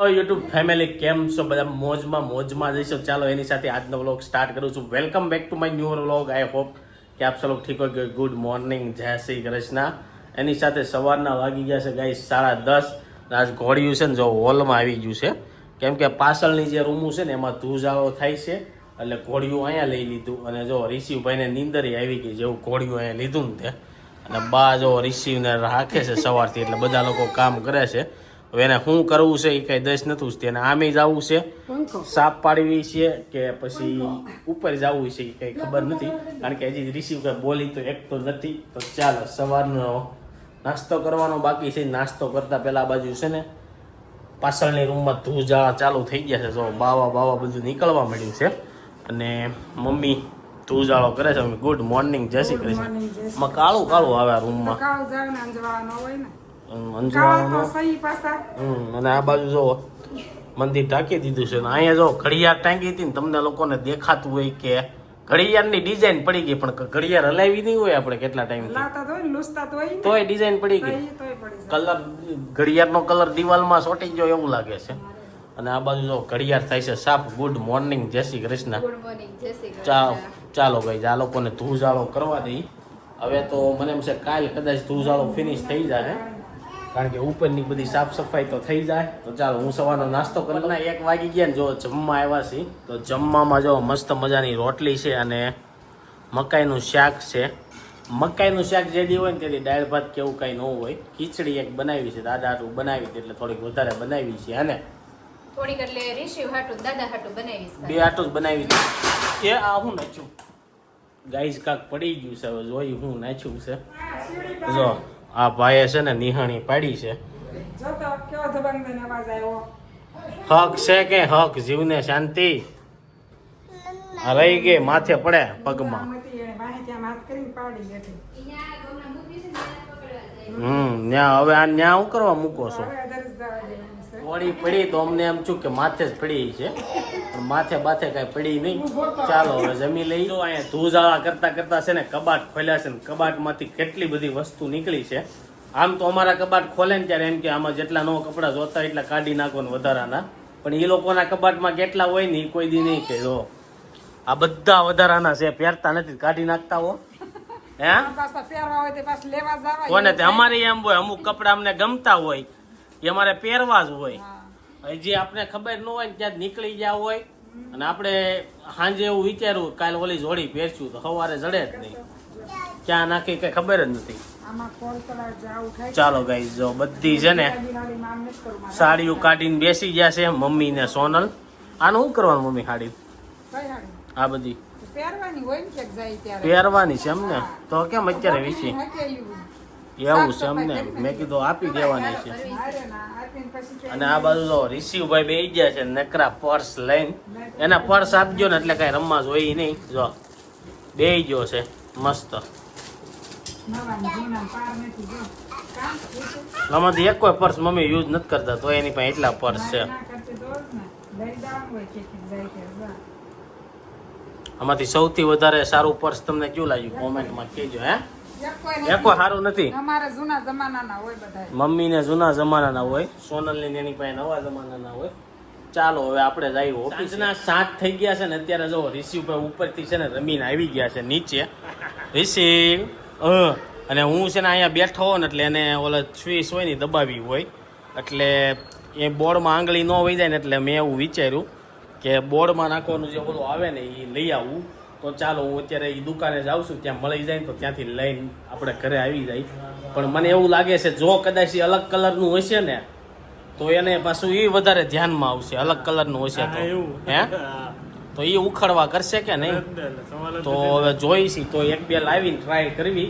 YouTube family કેમ છો બધા મોજમાં જઈશો ચાલો એની સાથે આજનો વ્લોગ સ્ટાર્ટ કરું છું welcome back to my new vlog I hope કે આપ સૌ ઠીક હોય ગુડ મોર્નિંગ જય શ્રી કૃષ્ણ એની સાથે સવારના વાગી ગયા છે ગાઈસ 10:30 આજ ઘોડિયું છે ને જો હોલમાં આવી ગયું છે કેમ કે પાછળની જે રૂમું છે ને એમાં ધૂજાળો થાય છે એટલે ઘોડિયું અહીંયા લઈ લીધું અને જો રિશિવભાઈને નીંદરી આવી ગઈ જેવું ઘોડિયું અહીંયા લીધું ને તે અને બા જો રિશિવને રાખે છે સવારથી એટલે બધા લોકો કામ કરે છે હવે એને શું કરવું છે એ કઈ દસ નથી ઉઠતી અને આમે જવું છે સાપ પાડવી છે કે પછી ઉપર જવું છે એ કઈ ખબર નથી કારણ કે હજી રિસીવ કઈ બોલી તો એક તો નથી તો ચાલો સવારનો નાસ્તો કરવાનો બાકી છે નાસ્તો કરતા પહેલા બાજુ છે ને પાછળની રૂમમાં ધૂજાળા ચાલુ થઈ ગયા છે જો બાવા બધું નીકળવા મળ્યું છે અને મમ્મી ધૂજાળો કરે છે ગુડ મોર્નિંગ જય શ્રી કૃષ્ણ કાળું આવે આ રૂમમાં અને આ બાજુ જો મંદિર ઢાંકી દીધું છે અહીંયા જો ઘડિયાળ ટાંકી હતી ને તમને લોકોને દેખાતું હોય કે ઘડિયાળની ડિઝાઇન પડી ગઈ પણ ઘડિયાળ હલાવી નહીં હોય આપણે કેટલા ટાઈમ તોય ડિઝાઇન પડી ગઈ કલર ઘડિયાળનો કલર દિવાલમાં ચોંટી ગયો એવું લાગે છે અને આ બાજુ જો ઘડિયાળ થાય છે સાફ ગુડ મોર્નિંગ જય શ્રી કૃષ્ણ ચાલો ભાઈ આ લોકોને ધૂજાળો કરવા દઈ હવે તો મને એમ છે કાલ કદાચ ધૂજાળો ફિનિશ થઈ જાય કારણ કે ઉપરની બધી સાફ સફાઈ તો થઈ જાય તો ચાલો હું સવારનો નાસ્તો કરી 1 વાગી ગયા ને જો જમવા આવ્યા છીએ તો જમવામાં જો મસ્ત મજાની રોટલી છે અને મકાઈનું શાક છે મકાઈનું શાક જે દી હોય ને તેથી દાળ ભાત કેવું કાંઈ ન હોય ખીચડી એક બનાવી છે દાદા હાટું બનાવી એટલે થોડીક વધારે બનાવી છે અને થોડીક એટલે રિશિવ હાટું દાદા હાટું બનાવી છે બે હાટું જ બનાવી છે એ આ હું નાખ્યું ગાઈસ કાક પડી ગયું છે હવે જોઈ હું નાખ્યું છે જો આ ભાઈએ છે ને નિહાણી પાડી છે હક છે કે હક જીવને શાંતિ રહી ગઈ માથે પડે પગમાં ન્યા હવે આ ન્યા હું કરવા મૂકો છો વળી પડી તો અમને એમ છું કે માથે જ પડી છે પણ માથે કઈ પડી નહીં ચાલો હવે જમી લઈ લો અહીંયા ધૂજાળા કરતા છે ને કબાટ ખોલ્યા છે ને કબાટમાંથી કેટલી બધી વસ્તુ નીકળી છે આમ તો અમારા કબાટ ખોલે ને ત્યારે એમ કે આમાં જેટલા નવા કપડા જોતા એટલા કાઢી નાખો ને વધારાના પણ એ લોકોના કબાટમાં કેટલા હોય ને એ કોઈ દી નહીં કે જો આ બધા વધારાના છે પહેરતા નથી કાઢી નાખતા હો હે કોને તે અમારે એમ હોય અમુક કપડા અમને ગમતા હોય એ અમારે પહેરવા જ હોય જે આપણે ખબર ન હોય ને ત્યાં નીકળી ગયા હોય અને આપણે સાંજે એવું વિચારવું કાલે ઓલી જોડી પહેરશું તો સવારે જડે જ નહીં ક્યાં નાખી કઈ ખબર જ નથી ચાલો ગાઈસ જો બધી છે ને સાડીઓ કાઢીને બેસી ગયા છે મમ્મી ને સોનલ આનું શું કરવાનું મમ્મી સાડી આ બધી પહેરવાની છે એમને તો કેમ અત્યારે વીસી એવું છે અમને મેં કીધું આપી દેવાની છે અને આ બાજુ જો રિશિવભાઈ બે ગયા છે નકરા પર્સ લઈને એના પર્સ આપજો ને એટલે કઈ રમવા જોઈએ નહીં જો બે ગયો છે મસ્ત આમાંથી એક કોઈ પર્સ મમ્મી યુઝ નથી કરતા તો એની પાસે એટલા પર્સ છે આમાંથી સૌથી વધારે સારું પર્સ તમને કેવું લાગ્યું કોમેન્ટમાં કહેજો હે એકો સારું નથી મમ્મી ને જૂના જમાનાના હોય સોનલ ને એની પાસે નવા જમાનાના હોય ચાલો હવે આપણે જઈએ ઓફિસના 7 થઈ ગયા છે ને અત્યારે જો રિશિવભાઈ ઉપરથી છે ને રમીને આવી ગયા છે નીચે રિશિવ અને હું છે ને અહીંયા બેઠો હોય ને એટલે એને ઓલા સ્વિચ હોય ને દબાવી હોય એટલે એ બોર્ડમાં આંગળી ન વહી જાય ને એટલે મેં એવું વિચાર્યું કે બોર્ડમાં નાખવાનું જે બધું આવે ને એ લઈ આવું તો ચાલો હું અત્યારે એ દુકાને જાઉં છું ત્યાં મળી જાય તો ત્યાંથી લઈને આપણે ઘરે આવી જાય પણ મને એવું લાગે છે જો કદાચ એ અલગ કલરનું હશે ને તો એને પાછું એ વધારે ધ્યાનમાં આવશે અલગ કલરનું હશે તો હે તો એ ઉખાડવા કરશે કે નહીં તો હવે જોઈશી તો એક બે લાવીને ટ્રાય કરવી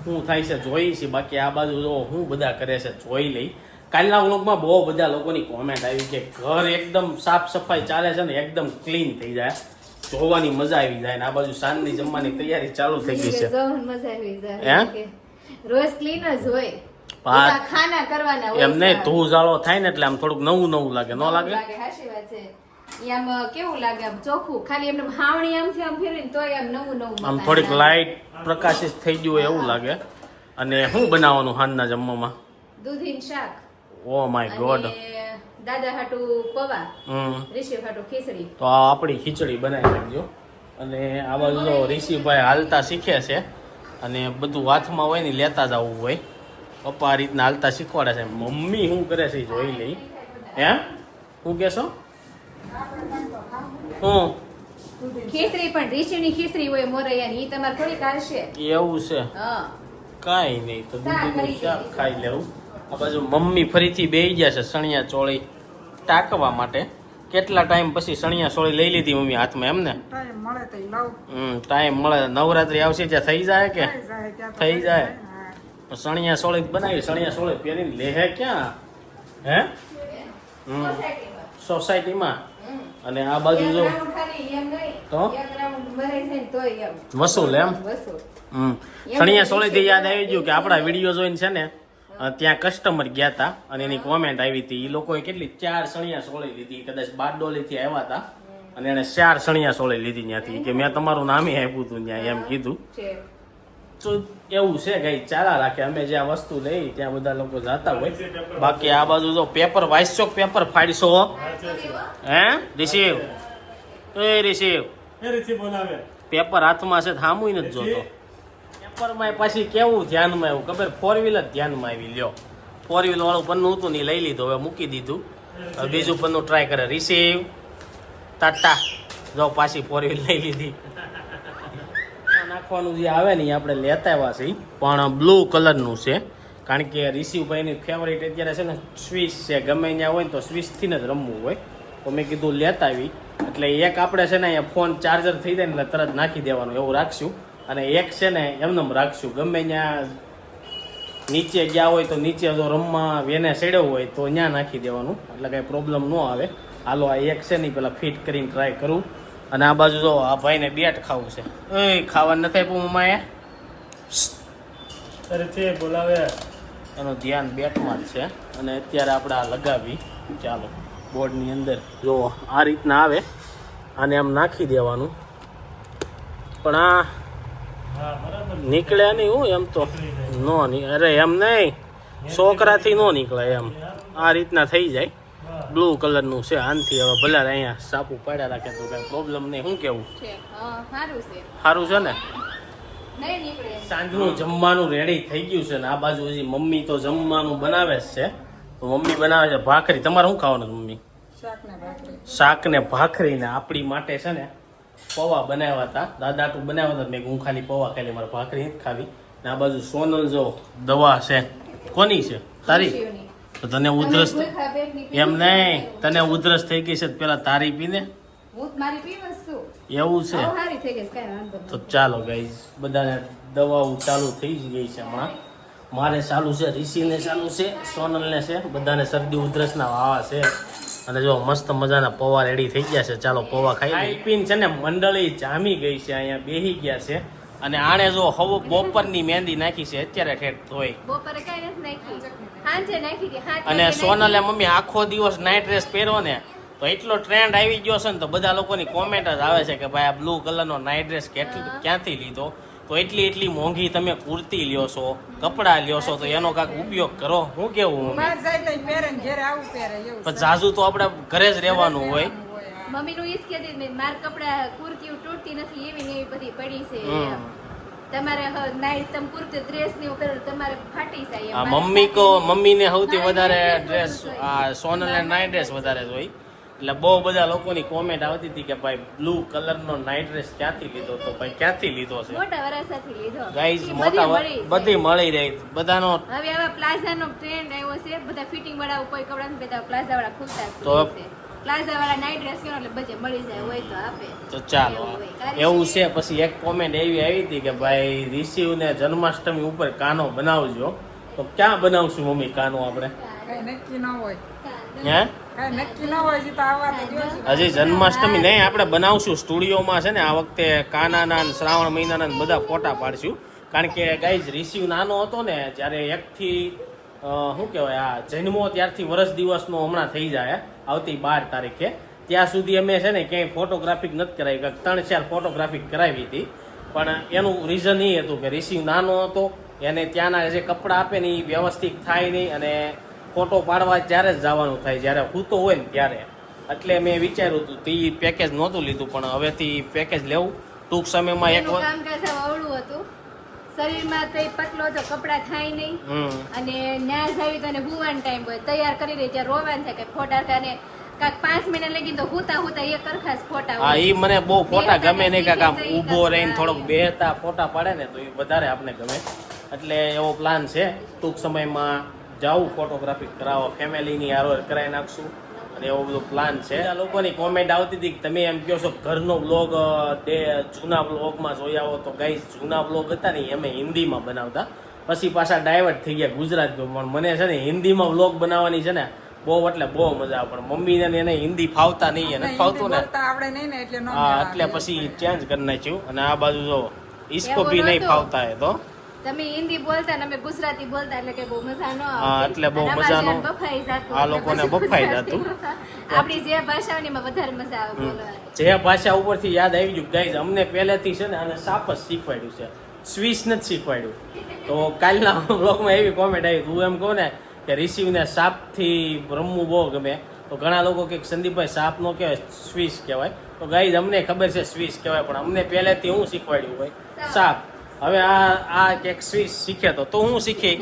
શું થાય છે જોઈશી બાકી આ બાજુ જો હું બધા કરે છે જોઈ લઈ કાલના વ્લોગમાં બહુ બધા લોકોની કોમેન્ટ આવી કે ઘર એકદમ સાફ સફાઈ ચાલે છે ને એકદમ ક્લીન થઈ જાય જોવાની મજા આવી જાય ને આ બાજુ સાંજની જમવાની તૈયારી ચાલુ થઈ ગઈ છે મજા આવી જાય રોજ ક્લીન જ હોય ખાના કરવાના હોય એમ નહીં ધૂજાળો થાય ને એટલે આમ થોડુંક નવું લાગે ન લાગે સાચી વાત છે આમ કેવું લાગે આમ ચોખ્ખું ખાલી એમને હાવણી આમથી આમ ફેરવીને તોય આમ નવું આમ થોડીક લાઈટ પ્રકાશિત થઈ ગયું એવું લાગે અને શું બનાવવાનું સાંજના જમવામાં દૂધીનું શાક ઓ માય ગોડ દાદા હાટુ પૌવા, હમ રિષિવ હાટુ ખીચડી. તો આ આપણી ખીચડી બનાવી નાખજો. અને આ બાજુ જો ઋષિભાઈ હાલતા શીખે છે અને બધું હાથમાં હોય ને લેતા જ આવવું હોય. પપ્પા આ રીતના હાલતા શીખવાડે છે. મમ્મી શું કરે છે એ જોઈ લઈ. હે શું કહેશો? હું ખીચડી પણ ઋષિની ખીચડી હોય મોરૈયાની, ઈ તમારે થોડીક હાલશે. એવું છે? હા, કાંઈ નહીં, તો દૂધીનું શાક ખાઈ લેવું. આ બાજુ મમ્મી ફરીથી બેહી ગયા છે સણિયા ચોળી ટાંકવા માટે. કેટલા ટાઈમ પછી સણિયા ચોળી લઈ લીધી મમ્મી હાથમાં, એમ ને? ટાઈમ મળે તો ઈ લઉં. ટાઈમ મળે. નવરાત્રી આવશે ત્યાં થઈ જાય કે થઈ જાય ત્યાં તો થઈ જાય. હા. સણિયા ચોળી બનાવી. સણિયા ચોળી પહેરીને લેહે ક્યાં? હે સોસાયટીમાં. અને આ બાજુ જો એક રાઉન્ડ ખાલી એમ નહીં, તો? એક રાઉન્ડ ભરાઈ જાય ને તોય એમ. વસૂલ એમ. વસૂલ. સણિયા સોળીથી યાદ આવી ગયું કે આપણા વિડીયો જોઈને છે ને ત્યાં કસ્ટમર ગયા હતા અને એની કોમેન્ટ આવી હતી. એ લોકોએ કેટલી 4 સણિયા સોળી લીધી. કદાચ બારડોલીથી આવ્યા હતા અને એને 4 સણિયા સોળી લીધી ત્યાંથી. કે મેં તમારું નામે આપ્યું હતું ત્યાં, એમ કીધું. છે. તો એવું છે કઈ ચાલા રાખે. અમે જ્યાં વસ્તુ લઈ ત્યાં બધા લોકો જતા હોય. બાકી આ બાજુ જો પેપર વાંચશો, પેપર ફાડશો. હે રિસીવ એ રિસીવ પેપર હાથમાં છે, થામું નથી જોતો. પેપરમાં પાછી કેવું ધ્યાનમાં આવ્યું ખબર? 4 વ્હીલર ધ્યાનમાં આવી. લ્યો 4 વ્હીલર વાળું પન્નું હતું ને લઈ લીધું, હવે મૂકી દીધું. હવે બીજું પન્નું ટ્રાય કરે. રિસીવ ટાટા જો પાછી 4 વ્હીલર લઈ લીધી. નાખવાનું જે આવે ને એ આપણે લેતા આવ્યા છીએ, પણ બ્લુ કલરનું છે. કારણ કે રિસીવભાઈની ફેવરેટ અત્યારે છે ને સ્વિચ છે. ગમે ત્યાં હોય ને તો સ્વિચથી જ રમવું હોય. તો મેં કીધું લેતા આવી. એટલે એક આપણે છે ને અહીંયા ફોન ચાર્જર થઈ જાય ને એટલે તરત નાખી દેવાનું એવું રાખશું. અને એક છે ને એમને રાખશું. ગમે ત્યાં નીચે ગયા હોય તો નીચે જો રમવા વેને સેડ્યો હોય તો ત્યાં નાખી દેવાનું, એટલે કાંઈ પ્રોબ્લેમ ન આવે. હાલો આ એક છે ને પેલા ફિટ કરીને ટ્રાય કરું. અને આ બાજુ જો આ ભાઈને બેટ ખાવું છે. એ ખાવાનું નથી આપ્યું મમ્માએ? અરે છે બોલાવે. એનું ધ્યાન બેટમાં જ છે. અને અત્યારે આપણે આ લગાવી. ચાલો બોર્ડની અંદર જો આ રીતના આવે. આને આમ નાખી દેવાનું. પણ આ નીકળ્યા નહીં. હું એમ તો નો અરે એમ નહીં, છોકરાથી નો નીકળે એમ. આ રીતના થઈ જાય. બ્લુ કલરનું છે. આનથી હવે ભલે અહીંયા સાપુ પાડ્યા રાખે તો કઈ પ્રોબ્લેમ નહીં. શું કેવું? છે. હા, સારું છે. સારું છે ને? નહીં નીકળે. સાંજનું જમવાનું રેડી થઈ ગયું છે ને આ બાજુ હજી મમ્મી તો જમવાનું બનાવે જ છે. તો મમ્મી બનાવે છે ભાખરી. તમારે શું ખાવાનું મમ્મી? શાક ને ભાખરી. શાક ને ભાખરી. ને આપણી માટે છે ને પૌવા બનાવ્યા હતા. દાદાટુ બનાવ્યા હતા. મેં હું ખાલી પૌવા ખાલી, મારે ભાખરી નથી ખાવી. ને આ બાજુ સોનલ જો દવા છે. કોની છે? તારી? શિવની. તો તને ઉધરસ તમે ભૂખા પેટની પીવી એમ હોય નહીં, તને ઉધરસ થઈ ગઈ છે પેલા તારી પીને. હું મારી પીવસ છું. એવું છે? બહુ સારી થઈ ગઈ છે, કાંઈ વાંધો તો નથી. ચાલો ગાઈઝ, બધાને દવાઓ ચાલુ થઈ જ ગઈ છે હમણાં. મારે ચાલુ છે, ઋષિને ચાલુ છે, સોનલને છે, બધાને શરદી ઉધરસના વાવા છે. અને જો મસ્ત મજાના પૌવા રેડી થઈ ગયા છે. ચાલો પૌવા ખાઈ પીને છે ને મંડળી જામી ગઈ છે, અહીંયા બેહી ગયા છે. અને આણે જો હવે બપોરની મહેંદી નાખી છે અત્યારે ઠેઠ ધોઈ. બપોરે કાંઈ નથી નાખી. સાંજે નાખી હતી. 7 અને વાગે સોનલે નાખી. મમ્મી આખો દિવસ નાઇટ ડ્રેસ પહેર્યો ને તો એટલો ટ્રેન્ડ આવી ગયો છે ને તો બધા લોકોની કોમેન્ટ જ આવે છે કે ભાઈ આ બ્લુ કલરનો નાઇટ ડ્રેસ ક્યાંથી લીધો? તો એટલી મોંઘી તમે કુર્તી લ્યો છો, કપડાં લ્યો છો, તો એનો કાંઈક ઉપયોગ કરો. શું કેવું? બહાર જાય તો ઈ પહેરે ને ઘેરે આવું પહેરે એવું પણ જાજુ તો આપણે ઘરે જ રહેવાનું હોય. મમ્મીનું ઈ જ કહેતી હતી, મારા કપડા કુર્તીઓ તૂટતી નથી એવી ને એવી બધી પડી છે હમ. એમ. તમારે નાઈટ તમે કુર્તી ડ્રેસ ને એવું પહેરો તો તમારે ફાટી જાય એમ. આ મારે મમ્મીને સૌથી નાઇટ વધારે ડ્રેસ ડ્રેસ જોઈએ. આ સોનલને નાઇટ ડ્રેસ વધારે જ હોય. એટલે બહુ બધા લોકોની કોમેન્ટ આવતી હતી કે ભાઈ બ્લુ કલરનો નાઇટ ડ્રેસ ક્યાંથી લીધો? તો ભાઈ ક્યાંથી લીધો છે મોટા વરાસાથી લીધો. ગાઈઝ? ઈ મોટા મળી છે. બધી મળી રહી બધાનો. હવે આવા પ્લાઝાનો ટ્રેન્ડ આવ્યો છે. બધા ફિટિંગ વાળા કોઈ કપડા નથી પહેરતા, પ્લાઝા વાળા ખુલતા જ તો હોય છે. પ્લાઝા વાળા નાઈટ ડ્રેસ પહેરો એટલે બધે મળી જાય હોય તો આપે. તો ચાલો એવું હોય. એવું છે. પછી એક કોમેન્ટ એવી આવી હતી કે ભાઈ રિષિવને જન્માષ્ટમી ઉપર કાનો બનાવજો. તો ક્યાં બનાવશું મમ્મી કાનો આપણે? કઈ નક્કી ન હોય. હે કઈ નક્કી ન હોય હજી તો આવા તો જોઈશું. હજી જન્માષ્ટમી નહીં, આપણે બનાવશું સ્ટુડિયોમાં છે ને આ વખતે કાનાના ને શ્રાવણ મહિનાના ને બધા ફોટા પાડશું. કારણ કે ગાઈઝ રિષિવ નાનો હતો ને જ્યારે 1 થી શું કહેવાય આ જન્મો ત્યારથી વર્ષ દિવસનો હમણાં થઈ જાય આવતી 12 તારીખે, ત્યાં સુધી અમે છે ને ક્યાંય ફોટોગ્રાફિક નથી કરાવી. કંઈક 3-4 ફોટોગ્રાફિક કરાવી હતી. પણ એનું રીઝન એ હતું કે રિષિવ નાનો હતો, એને ત્યાંના જે કપડાં આપે ને એ વ્યવસ્થિત થાય નહીં અને ફોટો પાડવા ત્યારે જ જવાનું થાય જ્યારે હૂતો હોય ને ત્યારે. એટલે મેં વિચાર્યું હતું તે પેકેજ નહોતું લીધું પણ હવેથી પેકેજ લેવું ટૂંક સમયમાં એક એનું કામકાજ સાવ અવળું હતું. શરીરમાં તો પતલો તો કપડા થાય નહીં અને ન્યાસ આવી તો એને ભૂવાનો ટાઈમ હોય તૈયાર કરી રહી ત્યાં રોવાન થાય કે ફોટા કાને કાક 5 મિનિટ લગી તો હુતા એક કરખાસ ફોટા હા ઈ મને બહુ ફોટા ગમે નહીં કાક આમ ઊભો રહીને થોડોક બેહતા ફોટા પાડે ને તો એ વધારે આપણે ગમે. એટલે એવો પ્લાન છે ટૂંક સમયમાં જાવું ફોટોગ્રાફી કરાવવા ફેમિલીની હારોર કરાવી નાખશું અને એવો બધો પ્લાન છે. આ લોકોની કોમેન્ટ આવતી હતી કે તમે એમ કહો છો ઘરનો બ્લોગ જૂના બ્લોગમાં જોઈ આવો તો ગાઈસ જૂના બ્લોગ હતા ને અમે હિન્દીમાં બનાવતા પછી પાછા ડાયવર્ટ થઈ ગયા ગુજરાતમાં. પણ મને છે ને હિન્દીમાં બ્લોગ બનાવવાની છે ને બહુ એટલે બહુ મજા આવે પણ મમ્મીને એને હિન્દી ફાવતા નહીં એને ફાવતું ને આવડે નહીં ને એટલે હા એટલે પછી ચેન્જ કરી નાખ્યું. અને આ બાજુ જો ઈસકો ભી નહીં ફાવતા હે તો તમે હિન્દી બોલતા ને અમે ગુજરાતી બોલતા એટલે કે બહુ મજા ન આવે. હા એટલે બહુ મજા નો બફાઈ જાતું આ લોકોને બફાઈ જાતું. આપણી જે ભાષાઓની માં વધારે મજા આવે બોલવાની. જે ભાષા ઉપરથી યાદ આવી ગયું ગાઈઝ અમને પહેલેથી છે ને આને સાપ જ શીખવાડ્યું છે સ્વિસ નથી શીખવાડ્યું. તો કાલના બ્લોગમાં એવી કોમેન્ટ આવી તું એમ કહો ને કે રિસીવને સાપથી રમવું બહુ ગમે તો ઘણા લોકો કે સંદીપભાઈ સાપ નો કહેવાય સ્વિસ કહેવાય. તો ગાઈઝ અમને ખબર છે સ્વિસ કહેવાય પણ અમને પહેલેથી હું શીખવાડ્યું હોય સાપ. હવે આ કેક સ્વિસ શીખે તો હું શીખી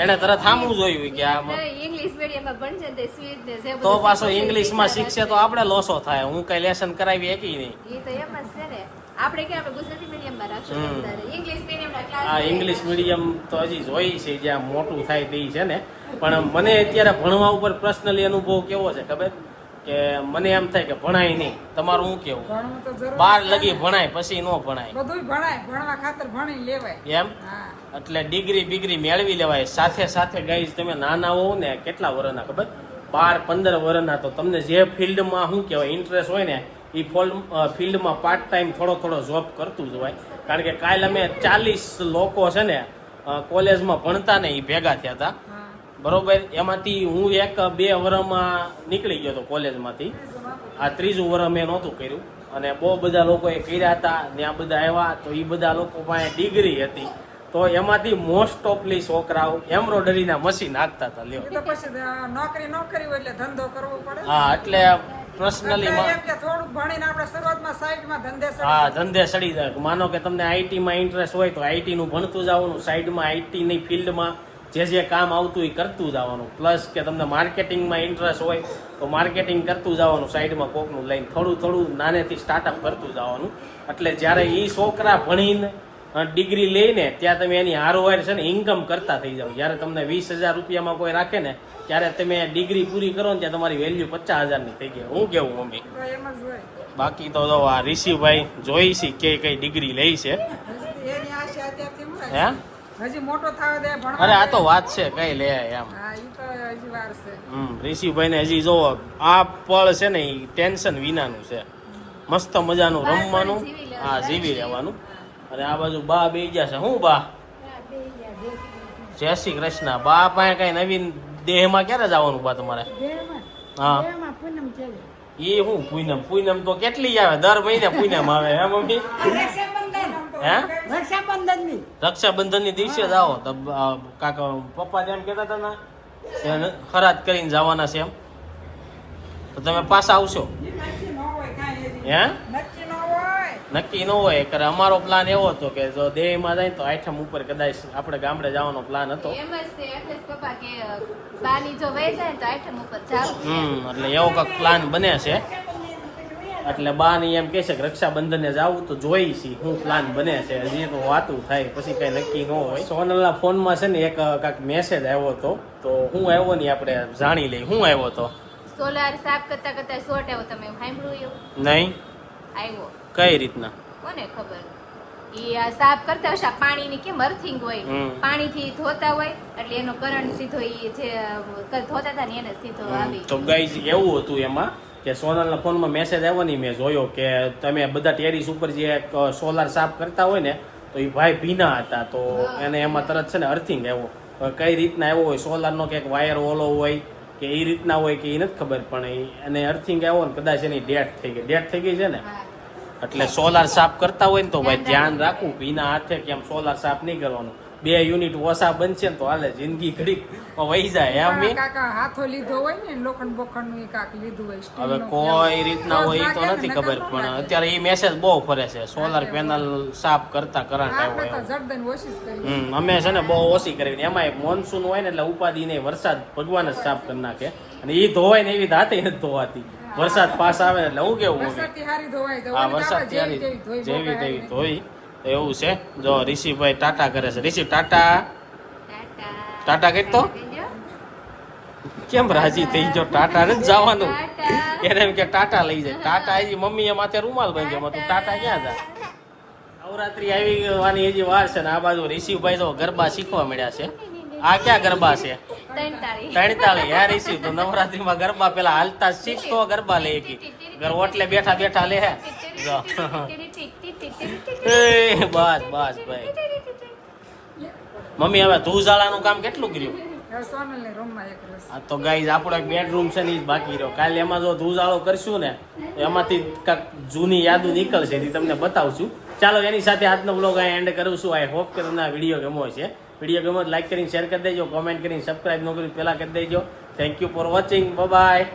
એને તરત સામું જોયું કે આ ઇંગ્લિશ મીડિયમમાં ભણશે ને સ્વીટ ને જે તો પાછો ઇંગ્લિશમાં શીખશે તો આપણે લોસો થાય. હું કઈ લેસન કરાવી એકી નહીં. એ તો એમ જ છે ને આપણે કે આપણે ગુજરાતી મીડિયમમાં રાખશું ઇંગ્લિશ મીડિયમના ક્લાસ આ ઇંગ્લિશ મીડિયમ તો હજી જોઈ છે જ્યાં મોટું થાય તે છે ને. પણ મને અત્યારે ભણવા ઉપર પર્સનલી અનુભવ કેવો છે ખબર કે મને એમ થાય કે ભણાય નહીં. તમારું શું કેવું? ભણવું તો જરૂર 12 લગી ભણાય પછી ન ભણાય બધુંય ભણાય ભણવા ખાતર ભણી લેવાય એમ. હા એટલે ડિગ્રી મેળવી લેવાય. સાથે સાથે ગાઈઝ તમે નાના હોવ ને કેટલા વર્ષના ખબર 12-15 વર્ષના તો તમને જે ફિલ્ડમાં શું કહેવાય ઇન્ટરેસ્ટ હોય ને એ ફિલ્ડમાં પાર્ટ ટાઈમ થોડો જોબ કરતું જ હોય. કારણ કે કાલ અમે 40 લોકો છે ને કોલેજમાં ભણતા ને એ ભેગા થયા હતા બરોબર. એમાંથી હું 1-2 વર્ષમાં નીકળી ગયો હતો કોલેજમાંથી. આ 3જું વર્ષ મેં નહોતું કર્યું અને બહુ બધા લોકોએ કર્યા હતા ને આ બધા આવ્યા તો એ બધા લોકો પાસે ડિગ્રી હતી તો એમાંથી મોસ્ટ ઓફલી છોકરાઓ એમ્બ્રોઇડરીના મશીન હાંકતા હતા. લ્યો એ તો પછી નોકરી ન કરી હોય એટલે ધંધો કરવો પડે. હા એટલે પર્સનલી એમ કે થોડુંક ભણીને આપણે શરૂઆતમાં સાઈડમાં ધંધે સડી હા ધંધે સડી જાય. માનો કે તમને આઈટીમાં ઇન્ટરેસ્ટ હોય તો આઈટી નું ભણતું જવાનું સાઈડમાં આઈટી ની ફિલ્ડમાં જે કામ આવતું એ કરતું જવાનું. પ્લસ કે તમને માર્કેટિંગમાં ઇન્ટરેસ્ટ હોય તો માર્કેટિંગ કરતું જવાનું સાઈડમાં કોકનું લઈને થોડું નાનેથી સ્ટાર્ટઅપ કરતું જવાનું. એટલે જ્યારે એ છોકરા ભણીને ડિગ્રી લઈને ત્યાં તમે એની હારોહાર છે ને ઇન્કમ કરતા થઈ જાવ. જ્યારે તમને 20,000 રૂપિયામાં કોઈ રાખે ને ત્યારે તમે ડિગ્રી પૂરી કરો ને ત્યાં તમારી વેલ્યુ 50,000 થઈ ગઈ. હું કેવું મમ્મી? એમ જ હોય. બાકી તો જો આ ઋષિભાઈ જોઈ છે કે કઈ ડિગ્રી લઈ છે એની આશા અત્યારથી હું હે. હજી મોટો થાવ દે ભણવા. અરે આ તો વાત છે કઈ લે એમ. હા ઈ તો હજી વાર છે. ઋષિભાઈ ને હજી જોવો આ પળ છે ને એ ટેન્શન વિનાનું છે. મસ્ત મજાનું રમવાનું હા જીવી લેવાનું. અને આ બાજુ બા બે ગયા છે. હું બા જય શ્રી કૃષ્ણ. બા પાસે કઈ નવીન દેહમાં ક્યારે જવાનું બા તમારે? હા એ હું પૂનમ તો કેટલી આવે દર મહિને પૂનમ આવે હે મમ્મી? હે રક્ષાબંધન ની દિવસે જ આવો તો કાકા પપ્પા એમ કેતા હતા ને ખરાજ કરીને જવાના છે એમ તો તમે પાછા આવશો હે? નક્કી ન હોય કરે. અમારો પ્લાન એવો હતો કે જો દેહમાં જાય તો 8મ ઉપર કદાચ આપણે ગામડે જવાનો પ્લાન હતો. એમ જ છે એટલે જ પપ્પા કે બાની જો વહી જાય તો 8મ ઉપર જાવ. એટલે એવો કંઈક પ્લાન બને છે. એટલે બા ની એમ કે છે કે રક્ષાબંધને જાવું તો જોઈ છી શું પ્લાન બને છે. હજી તો વાતું થાય પછી કઈ નક્કી ન હોય. સોનલના ફોનમાં છે ને એક કાંઈક મેસેજ આવ્યો હતો તો હું આવ્યો ને આપણે જાણી લઈ. શું આવ્યો હતો? સોલાર સાફ કરતા શોર્ટ આવ્યો. તમે સાંભળ્યું એવું? નહીં. આવ્યો કઈ રીતના? કોને ખબર. ઈ આ સાફ કરતા હશે પાણીની કેમ અર્થિંગ હોય પાણીથી ધોતા હોય એટલે એનો કરંટ સીધો ઈ જે ધોતા હતા ને એને સીધો આવી. તો ગાઈઝ એવું હતું એમાં કે સોનલના ફોનમાં મેસેજ આવ્યો ને મેં જોયો કે તમે બધા ટેરિસ ઉપર જે સોલાર સાફ કરતા હોય ને તો એ ભાઈ ભીના હતા તો એને એમાં તરત છે ને અર્થિંગ આવ્યો. કઈ રીતના આવ્યો હોય સોલારનો કે વાયર ઓલો હોય કે એ રીતના હોય કે એ નથી ખબર પણ એને અર્થિંગ આવ્યો ને કદાચ એની ડેથ થઈ ગઈ છે ને. એટલે સોલાર સાફ કરતા હોય ને તો ભાઈ ધ્યાન રાખવું ભીના હાથે કેમ સોલાર સાફ નહીં કરવાનું. 2 યુનિટ ઓછા બનશે ને તો હાલે જિંદગી ઘડીક વહી જાય એમ પણ કાકા હાથો લીધો હોય ને લોખંડ બોખંડ નું કાક લીધું હોય હવે સ્ટીલનું કોઈ કે રીતના હોય એ તો લાગે ને, નથી નકર ખબર ન પણ લાગે. અત્યારે એ મેસેજ બહુ ફરે છે સોલાર પેનલ સાફ કરતા કરંટ આપણે આવ્યો તો એવો. જડદન ઓછી જ કરી અમે છે ને બહુ ઓછી કરવી એમાં મોનસૂન હોય ને એટલે ઉપાધિ નહીં વરસાદ ભગવાન જ સાફ કરી નાખે અને એ ધોવાય ને એવી હાથે નથી ધોવાતી વરસાદ પાસ આવે ને એટલે હું કેવું મમ્મી વરસાદથી હારી ધોવાય તો આ ઓલી તો વરસાદ આપણે જેવી તેવી ધોઈ જેવી બોકાય તેવી નહીં. ધોઈ તો એવું છે જો ઋષિભાઈ ટાટા કરે છે ઋષિ ટાટા ટાટા કહી તો કેમ રાજી થઈ ગયો ટાટા નથી જવાનું ટાટા. એને એમ કે ટાટા લઈ જાય ટાટા હજી મમ્મી એ માથે રૂમાલ બાંધ્યો એમાં તું ટાટા ક્યાં જા નવરાત્રી આવી વાની હજી વાર છે ને આ બાજુ ઋષિભાઈ તો ગરબા શીખવા મળ્યા છે આ ક્યાં ગરબા છે 43 યાર ઋષિ તો નવરાત્રીમાં ગરબા પેલા હાલતા શીખતો ગરબા લે કે ઘર ઓટલે બેઠા બેઠા લે હે જો. એ બસ બસ ભાઈ મમ્મી હવે ધૂળઝાળાનું કામ કેટલું કર્યું હવે સોનલને રૂમમાં એક રસ આ તો ગાઈઝ આપણો એક બેડરૂમ છે ને ઈ જ બાકી રહ્યો કાલે એમાં જો ધૂળઝાળો કરશું ને તો એમાંથી કાંઈક જૂની યાદો નીકળશે એ તમને બતાવશું ચાલો એની સાથે આજનો વ્લોગ અહીં એન્ડ કરું છું આઈ હોપ કે તમને આ વિડીયો ગમ્યો છે વિડીયો ગમ્યો લાઈક કરીને શેર કરી દેજો કોમેન્ટ કરીને સબસ્ક્રાઇબ ન કર્યું પહેલા કરી દેજો thank you for watching bye